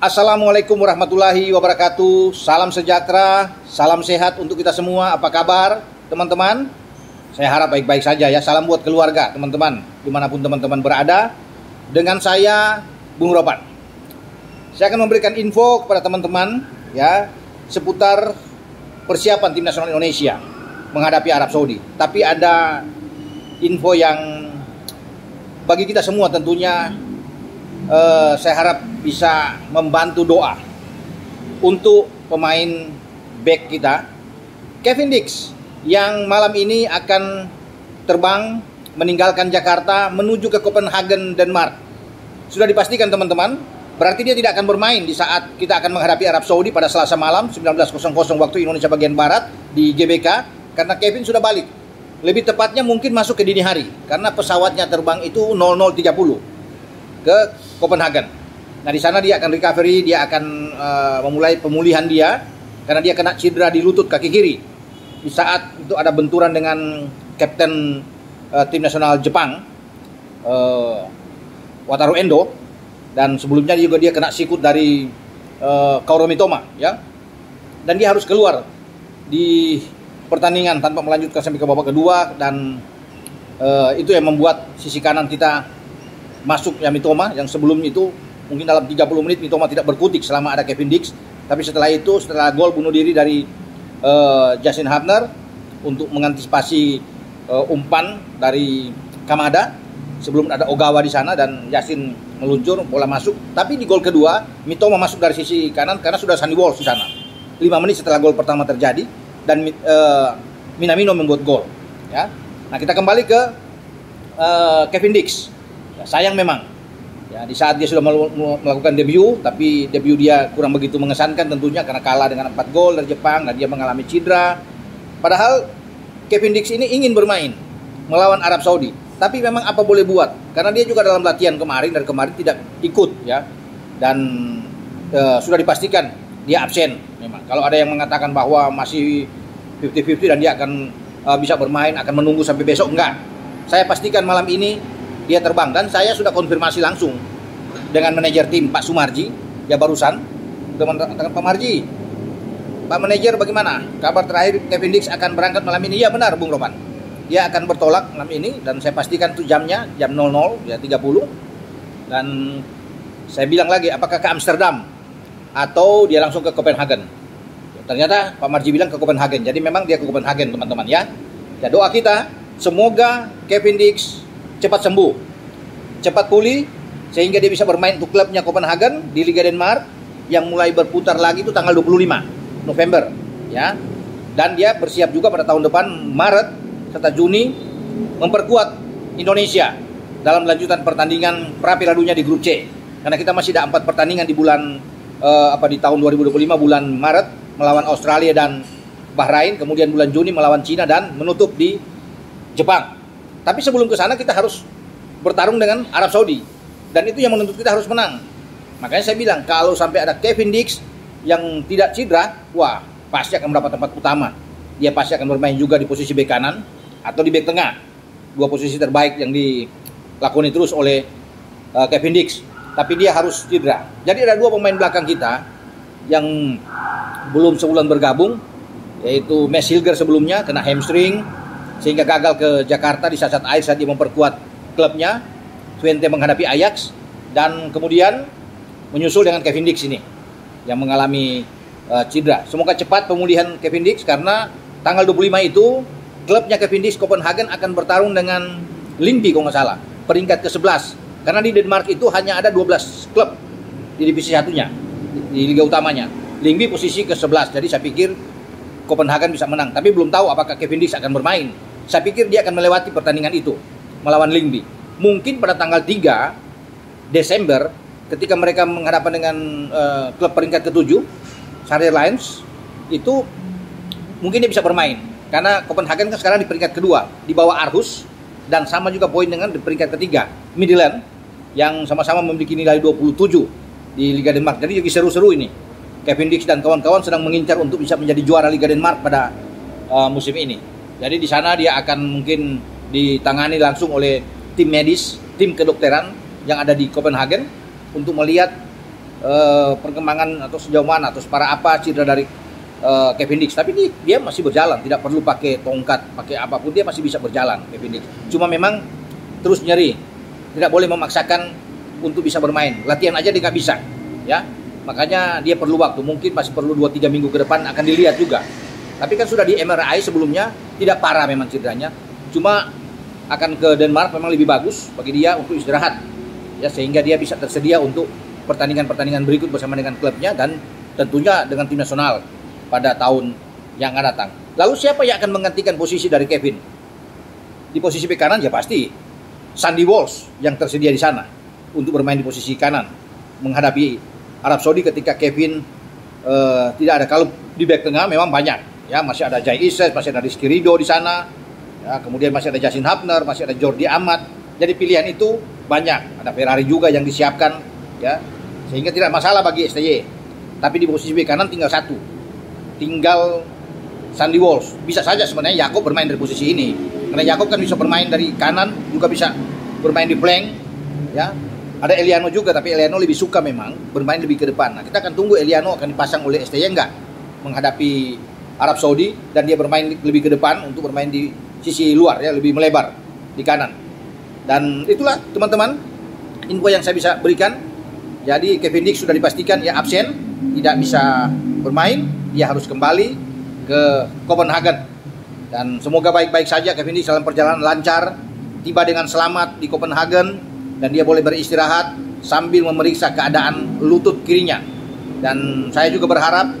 Assalamualaikum warahmatullahi wabarakatuh. Salam sejahtera, salam sehat untuk kita semua. Apa kabar teman-teman? Saya harap baik-baik saja ya. Salam buat keluarga teman-teman, dimanapun teman-teman berada. Dengan saya, Bung Ropan. Saya akan memberikan info kepada teman-teman ya seputar persiapan tim nasional Indonesia menghadapi Arab Saudi. Tapi ada info yang bagi kita semua tentunya saya harap bisa membantu doa untuk pemain back kita, Kevin Dix, yang malam ini akan terbang meninggalkan Jakarta menuju ke Copenhagen, Denmark. Sudah dipastikan teman-teman, berarti dia tidak akan bermain di saat kita akan menghadapi Arab Saudi pada Selasa malam 19.00 waktu Indonesia bagian Barat di GBK, karena Kevin sudah balik. Lebih tepatnya mungkin masuk ke dini hari, karena pesawatnya terbang itu 00.30 ke Copenhagen. Nah di sana dia akan recovery, dia akan memulai pemulihan dia karena dia kena cedera di lutut kaki kiri. Di saat itu ada benturan dengan kapten tim nasional Jepang, Wataru Endo, dan sebelumnya juga dia kena sikut dari Kaoru Mitoma, ya. Dan dia harus keluar di pertandingan tanpa melanjutkan sampai ke babak kedua, dan itu yang membuat sisi kanan kita masuk ya Mitoma, yang sebelumnya itu mungkin dalam 30 menit Mitoma tidak berkutik selama ada Kevin Dix. Tapi setelah itu, setelah gol bunuh diri dari Justin Hubner untuk mengantisipasi umpan dari Kamada, sebelum ada Ogawa di sana dan Yasin meluncur, bola masuk. Tapi di gol kedua Mitoma masuk dari sisi kanan karena sudah Sandy Walsh di sana 5 menit setelah gol pertama terjadi, dan Minamino membuat gol ya. Nah kita kembali ke Kevin Dix. Ya, sayang memang ya, di saat dia sudah melakukan debut, tapi debut dia kurang begitu mengesankan tentunya karena kalah dengan 4 gol dari Jepang dan dia mengalami cedera. Padahal Kevin Dix ini ingin bermain melawan Arab Saudi, tapi memang apa boleh buat, karena dia juga dalam latihan kemarin tidak ikut ya, dan sudah dipastikan dia absen. Memang kalau ada yang mengatakan bahwa masih 50-50 dan dia akan bisa bermain, akan menunggu sampai besok, enggak. Saya pastikan malam ini dia terbang, dan saya sudah konfirmasi langsung dengan manajer tim Pak Sumarji ya barusan. Teman-teman Pak Marji, Pak manajer bagaimana kabar terakhir Kevin Dix akan berangkat malam ini? Ya benar Bung Ropan, dia akan bertolak malam ini, dan saya pastikan itu jamnya jam 00 ya 30. Dan saya bilang lagi apakah ke Amsterdam atau dia langsung ke Copenhagen. Ternyata Pak Marji bilang ke Copenhagen, jadi memang dia ke Copenhagen teman-teman ya. Ya doa kita semoga Kevin Dix cepat sembuh, cepat pulih, sehingga dia bisa bermain untuk klubnya Copenhagen di Liga Denmark yang mulai berputar lagi itu tanggal 25 November ya. Dan dia bersiap juga pada tahun depan Maret serta Juni memperkuat Indonesia dalam lanjutan pertandingan pra Piala Dunia di grup C, karena kita masih ada 4 pertandingan di bulan di tahun 2025 bulan Maret melawan Australia dan Bahrain, kemudian bulan Juni melawan Cina dan menutup di Jepang. Tapi sebelum ke sana kita harus bertarung dengan Arab Saudi, dan itu yang menuntut kita harus menang. Makanya saya bilang kalau sampai ada Kevin Dix yang tidak cedera, wah pasti akan mendapat tempat utama. Dia pasti akan bermain juga di posisi bek kanan atau di bek tengah, 2 posisi terbaik yang dilakoni terus oleh Kevin Dix. Tapi dia harus cedera. Jadi ada 2 pemain belakang kita yang belum sebulan bergabung, yaitu Max Hilger sebelumnya kena hamstring sehingga gagal ke Jakarta di saat akhir saat dia memperkuat klubnya Twente menghadapi Ajax, dan kemudian menyusul dengan Kevin Dix ini yang mengalami cedera. Semoga cepat pemulihan Kevin Dix, karena tanggal 25 itu klubnya Kevin Dix Copenhagen akan bertarung dengan Lyngby kalau nggak salah, peringkat ke-11, karena di Denmark itu hanya ada 12 klub di divisi satunya di liga utamanya. Lyngby posisi ke-11, jadi saya pikir Copenhagen bisa menang, tapi belum tahu apakah Kevin Dix akan bermain. Saya pikir dia akan melewati pertandingan itu melawan Lyngby. Mungkin pada tanggal 3 Desember ketika mereka menghadapan dengan klub peringkat ke-7 Sharjah Lions, itu mungkin dia bisa bermain, karena Copenhagen kan sekarang di peringkat kedua di bawah Aarhus, dan sama juga poin dengan di peringkat ketiga Midtjylland yang sama-sama memiliki nilai 27 di Liga Denmark. Jadi seru-seru ini. Kevin Dix dan kawan-kawan sedang mengincar untuk bisa menjadi juara Liga Denmark pada musim ini. Jadi di sana dia akan mungkin ditangani langsung oleh tim medis, tim kedokteran yang ada di Copenhagen untuk melihat perkembangan atau sejauh mana atau separah apa cedera dari Kevin Dix, tapi dia masih berjalan, tidak perlu pakai tongkat, pakai apapun, dia masih bisa berjalan Kevin Dix. Cuma memang terus nyeri, tidak boleh memaksakan untuk bisa bermain, latihan aja dia nggak bisa, ya. Makanya dia perlu waktu, mungkin masih perlu 2-3 minggu ke depan akan dilihat juga. Tapi kan sudah di MRI sebelumnya, tidak parah memang cederanya, cuma akan ke Denmark memang lebih bagus bagi dia untuk istirahat, ya, sehingga dia bisa tersedia untuk pertandingan-pertandingan berikut bersama dengan klubnya dan tentunya dengan tim nasional pada tahun yang akan datang. Lalu siapa yang akan menggantikan posisi dari Kevin? Di posisi bek kanan ya pasti Sandy Walsh yang tersedia di sana untuk bermain di posisi kanan menghadapi Arab Saudi ketika Kevin tidak ada. Kalau di bek tengah memang banyak, ya, masih ada Jai Ises, masih ada Rizky Ridho di sana, ya, kemudian masih ada Justin Hubner, masih ada Jordi Amat. Jadi pilihan itu banyak. Ada Ferrari juga yang disiapkan, ya, sehingga tidak masalah bagi STY. Tapi di posisi bek kanan tinggal satu, tinggal Sandy Walsh. Bisa saja sebenarnya Yakob bermain dari posisi ini, karena Yakob kan bisa bermain dari kanan, juga bisa bermain di flank, ya. Ada Eliano juga, tapi Eliano lebih suka memang bermain lebih ke depan. Nah, kita akan tunggu Eliano akan dipasang oleh STY enggak menghadapi Arab Saudi, dan dia bermain lebih ke depan untuk bermain di sisi luar, ya, lebih melebar di kanan. Dan itulah teman-teman info yang saya bisa berikan. Jadi Kevin Dix sudah dipastikan ya absen, tidak bisa bermain, dia harus kembali ke Copenhagen. Dan semoga baik-baik saja Kevin Dix dalam perjalanan lancar, tiba dengan selamat di Copenhagen, dan dia boleh beristirahat sambil memeriksa keadaan lutut kirinya. Dan saya juga berharap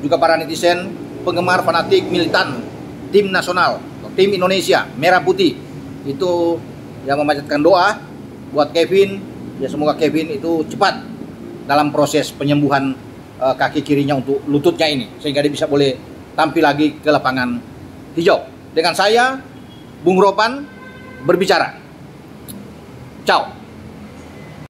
juga para netizen, penggemar fanatik militan tim nasional, tim Indonesia merah putih itu yang memanjatkan doa buat Kevin, ya, semoga Kevin itu cepat dalam proses penyembuhan kaki kirinya untuk lututnya ini, sehingga dia bisa boleh tampil lagi ke lapangan hijau. Dengan saya, Bung Ropan, berbicara. Ciao.